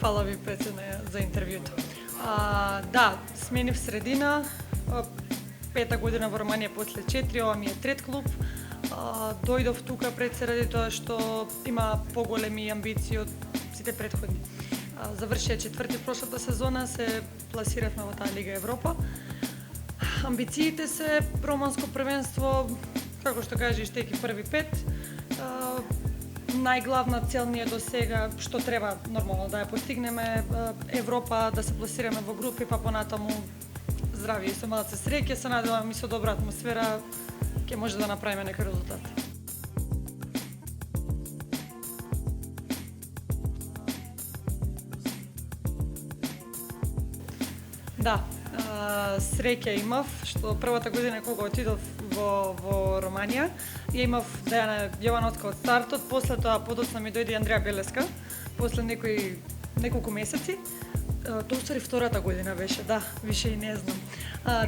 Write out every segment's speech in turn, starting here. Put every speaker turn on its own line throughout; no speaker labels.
Фала ви, Пецене, за интервјуто. Да, сменив средина. Пета година во Романија после 4, ова ми е трет клуб. Дојдов тука пред се ради тоа што има поголеми амбиции од сите претходни. Завршија четврти прошлата сезона, се пласиравме во таа Лига Европа. Амбициите се романско првенство, како што кажеш, теки први пет. Најглавна цел ни е до сега, што треба нормално да ја постигнеме, Европа, да се пласираме во групи, па понатаму здравје и со малце среќа, се надевам и со добра атмосфера ќе може да направиме некој резултат. Да, среќа имав, што првата година кога отидов во Романија, ја имав Дејана Јовановска од стартот, после тоа подоцна ми дојде Андреа Белеска, после неколку месеци. Тоа устари втората година беше, да, више и не знам.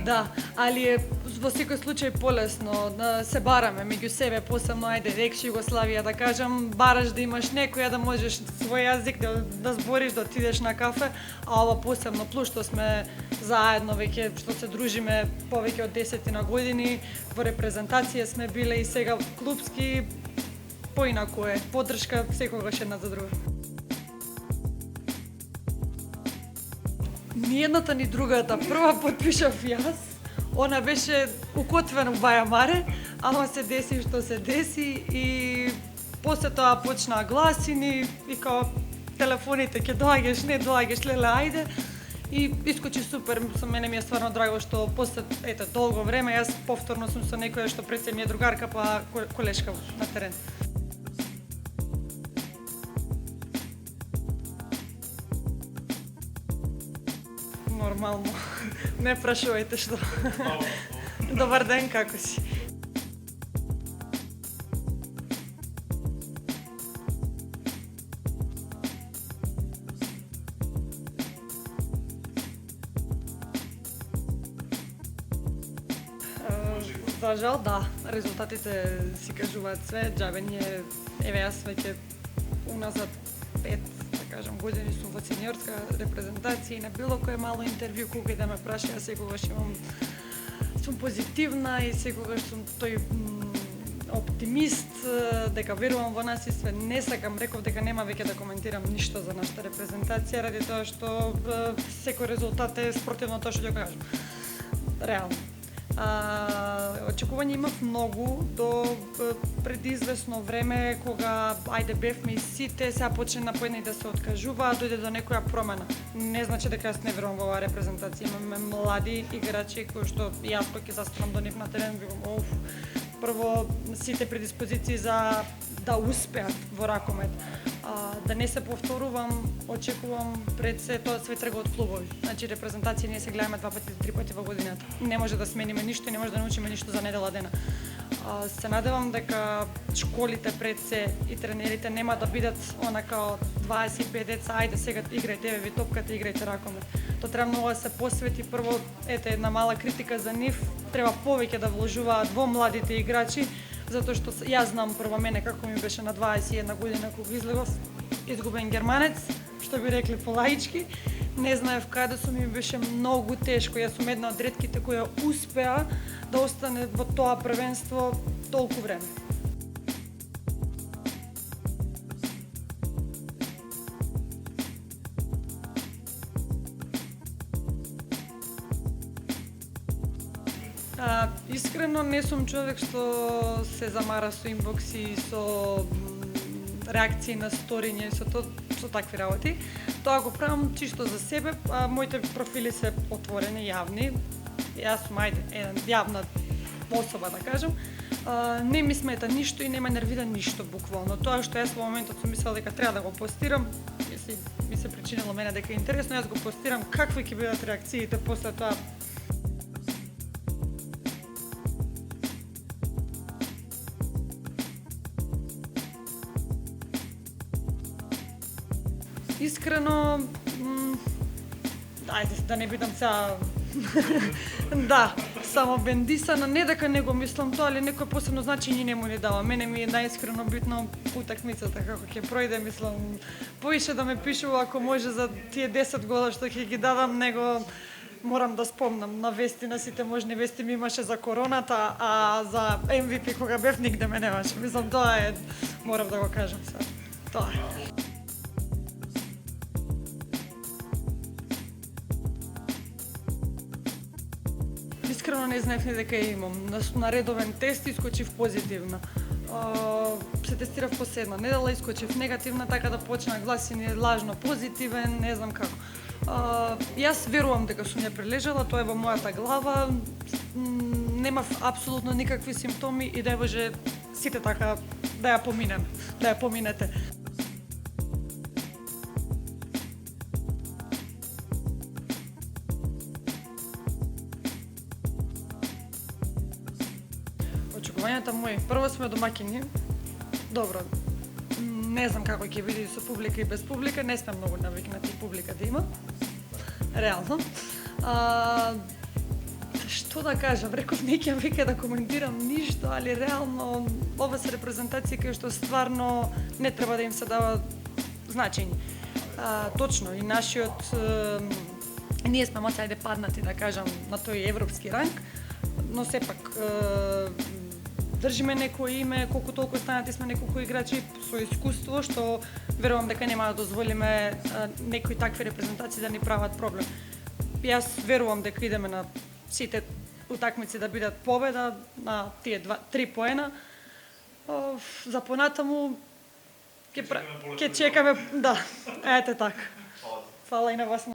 Да, али во секој случај полесно, се бараме меѓу себе, посебно ајде екс Југославија да кажам, бараш да имаш некоја да можеш свој јазик да збориш, да отидеш на кафе, а ова посебно плюс што сме заедно веќе, што се дружиме повеќе од 10 години, во репрезентација сме биле и сега клубски поинаку е, поддршка секогаш една за друга. Ни едната ни другата. Прва потпишав јас, она беше укотвена во Баја Маре, ама се деси што се деси и после тоа почнаа гласини и као телефоните ќе доаѓаш, не доаѓаш, леле ајде. И искочи супер, со мене ми е стварно драго што после долго време јас повторно сум со некоја што пред се ми е другарка па колешка на терен. Нормално. Не прашувајте што. Добар ден, како си? За жал, да. Резултатите си кажуваат све. Џабе ние, еве јас веќе уназад 5 години сум во сениорска репрезентација и на било кое мало интервју кога и да ме праша, јас секогаш сум позитивна и секогаш сум тој оптимист, дека верувам во нас и све. Не сакам, реков дека нема веќе да коментирам ништо за нашата репрезентација, ради тоа што секој резултат е спротивно тоа што ќе кажам. Реално. Очекување имав многу до пред извесно време кога ајде бевме и сите, сега почна по една да се откажува, дојде до некоја промена. Не значи дека јас не верувам во оваа репрезентација. Имаме млади играчи кои што јас кога ќе застанам до нив на терен викам прво сите предиспозиции за да успеат во ракомет. Да не се повторувам, очекувам пред се тоа све трга од клубови. Значи репрезентација ние се гледаме 2 пати, 3 пати во годината. Не може да смениме ништо и не може да научиме ништо за недела дена. Се надевам дека школите пред се и тренерите нема да бидат онака 25 деца, ајде сега играјте, еве ви топката, играјте ракомет. Тоа треба многу да се посвети. Прво, една мала критика за нив, треба повеќе да вложуваат во младите играчи, затоа што јас знам прво мене како ми беше на 21 година кога излегов, изгубен германец, што би рекли полаички, не знаев каде сум и ми беше многу тешко. Јас сум една од ретките која успеа да остане во тоа првенство толку време. Искрено не сум човек што се замара со инбокси, со реакции на сториња и со такви работи. Тоа го правам чисто за себе, моите профили се отворени, јавни. Јас сум една јавна особа, да кажам. Не ми смета ништо и не ме нервира ништо буквално. Тоа што јас во моментот сум мислела дека треба да го постирам, ми се причинило мене дека е интересно, јас го постирам, какви ќе бидат реакциите после тоа. Искрено, ајде да не бидам сега Да, само бендисана, не дека не го мислам тоа, али некој посебно значење не му ни дава. Мене ми е најискрено битно утакмицата како ќе пројде, мислам, поише да ме пишува ако може за тие 10 гола што ќе ги дадам, него морам да спомнам на вести, на сите можни вести ми имаше за короната, а за MVP кога бев нигде ме немаше. Мислам, тоа е, морам да го кажам сега. Тоа е. Искрено не знаев ни дека ја имам. На редовен тест искочив позитивна. Се тестирав последна недела, искочив негативна, така да почна гласини лажно позитивен, не знам како. Јас верувам дека сум ја прележала, тоа е во мојата глава. Немав апсолутно никакви симптоми и да може сите така да ја поминем, да ја поминете. Очекувањата мои, прво сме домаќини. Добро, не знам како ќе биде со публика и без публика, не сме многу навикнати публика да има. Реално. Што да кажам, реков не ќе вика да коментирам ништо, али реално ова се репрезентации кои што стварно не треба да им се дава значење. Точно, и нашиот, ние сме малце ајде паднати, да кажам, на тој европски ранг, но сепак држиме некој име, колку толку станати сме неколку играчи со искуство, што верувам дека нема да дозволиме некои такви репрезентации да ни прават проблем. Јас верувам дека идеме на сите утакмици да бидат победа на тие 3 поена. За понатаму ќе чекаме, да, ете така. Фала и на вас.